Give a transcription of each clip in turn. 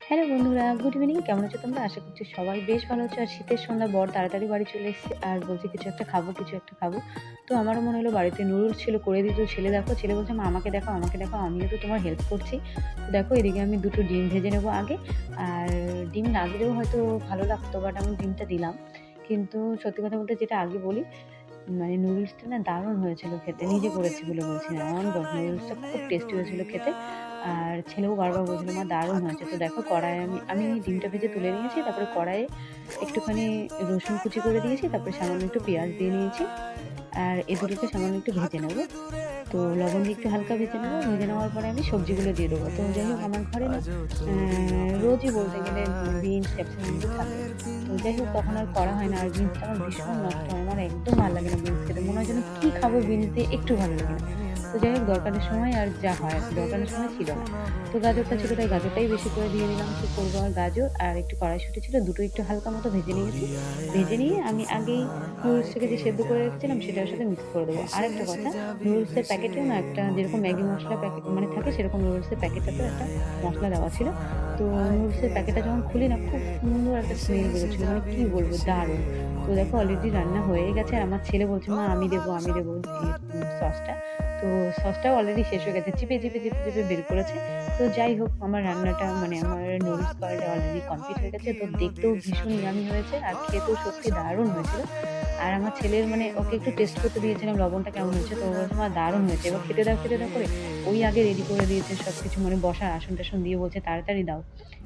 Hello বন্ধুরা, good evening. কেমন আছো তোমরা? আশা করছি সবাই বেশ ভালো আছো। আর শীতের সন্ধ্যা বর তাড়াতাড়ি বাড়ি চলে এসেছে আর বলছে কিছু একটা খাবো, কিছু একটা খাবো। তো আমারও মনে হলো বাড়িতে নুডলস ছিল, করে দিই। তো ছেলে দেখো, ছেলে বলছে মা আমাকে দেখাও, আমাকে দেখাও, আমিও তো তোমার হেল্প করছি। তো দেখো এদিকে আমি ২ টো ডিম ভেজে নেবো আগে। আর ডিম না দিলেও হয়তো ভালো লাগতো, বাট আমি ডিমটা দিলাম। কিন্তু সত্যি কথা বলতে যেটা আগে বলি, মানে নুডলসটা না দারুণ হয়েছিল খেতে। নিজে করেছি বলে বলছি না, অন গড নুডলসটা খুব টেস্টি হয়েছিল খেতে। আর ছেলেও বারবার বলছিল, "মা দারুণ হয়েছে।" তো দেখো কড়াইয়ে আমি ডিমটা ভেজে তুলে নিয়েছি। তারপরে কড়াইয়ে একটুখানি রসুন কুচি করে দিয়েছি। তারপরে সামান্য একটু পেঁয়াজ দিয়ে নিয়েছি। আর এ দুটোকে সামান্য একটু ভেজে নেব। তো লবণ দিয়ে একটু হালকা ভেজে নেব। ভেজে নেওয়ার পরে আমি সবজিগুলো দিয়ে দেবো। তো যাই হোক আমার ঘরে না রোজই বলতে গেলে বিনস, ক্যাপসিকাম এগুলো থাকে। তো যাই হোক তখন আর করা হয় না। আর বিনসটা আমার ভীষণ নষ্ট হয়। আমার একদম ভাল লাগে না বিনস খেতে। মনে হয় যেন কি খাবো বিনস দিয়ে, একটু ভালো লাগে না। তো যাই হোক দরকারের সময় আর যা হয় আরকি, দরকারের সময় ছিল না। তো গাজরটা ছিল তাই গাজরটাই বেশি করে দিয়ে দিলাম। কি করবো আর, গাজর আর একটু কড়াইশুঁটি ছিল, দুটো একটু হালকা মতো ভেজে নিয়েছি। ভেজে নিয়ে আমি আগেই নুডলসটাকে যে সেদ্ধ করে রেখেছিলাম সেটার সাথে মিক্স করে দেবো। আরেকটা কথা, নুডলসের প্যাকেটেও না একটা যেরকম ম্যাগি মসলা প্যাকেট মানে থাকে, সেরকম নুডলসের প্যাকেটটাতেও একটা মসলা দেওয়া ছিল। তো নুডলসের প্যাকেটটা যখন খুলি না, খুব সুন্দর একটা স্মেল বেরোচ্ছিল, মানে কি বলবো, দারুণ। তো দেখো অলরেডি রান্না হয়ে গেছে আর আমার ছেলে বলছে, "মা আমি দেবো, আমি দেবো সসটা।" তো সসটাও অলরেডি শেষ হয়ে গেছে। চিপে বের করেছে। তো যাই হোক আমার রান্নাটা মানে আমার নুডলস করাটা অলরেডি কমপ্লিট হয়ে গেছে। তো দেখতেও ভীষণ ইয়াম্মি হয়েছে আর খেতেও সত্যি দারুণ হয়েছিল। আর আমার ছেলের মানে ওকে একটু টেস্ট করতে দিয়েছিলাম লবণটা কেমন হয়েছে। তো ও বলছে, "মা দারুণ হয়েছে। এবার খেতে দাও" করে ওই আগে রেডি করে দিয়েছে সবকিছু, মানে বসার আসন-টাসন দিয়ে বলছে, "তাড়াতাড়ি দাও।"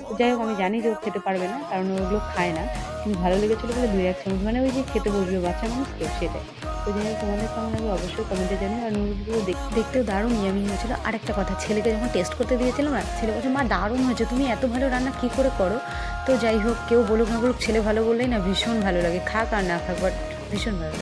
তো যাই হোক আমি জানি যে ও খেতে পারবে না। কারণ ও ওগুলো খায় না। কিন্তু ভালো লেগেছিল বলে ২-১ চামচ, মানে ওই যে খেতে বসবে বাচ্চা মানুষ তো সেটাই। তো যাই হোক তোমাদের কেমন লাগলো অবশ্যই কমেন্টে জানিও। আর নুডলসগুলো দেখতেও দারুণ ইয়াম্মি হয়েছিল। আরেকটা কথা, ছেলেকে যখন টেস্ট করতে দিয়েছিলাম না, ছেলে বলছে, "মা দারুণ হয়েছে। তুমি এত ভালো রান্না কি করে করো?" তো যাই হোক কেউ বলুক না বলুক, ছেলে ভালো বললেই না ভীষণ ভালো লাগে। খাক আর না খাক, বাট ভীষণ ভালো লাগে।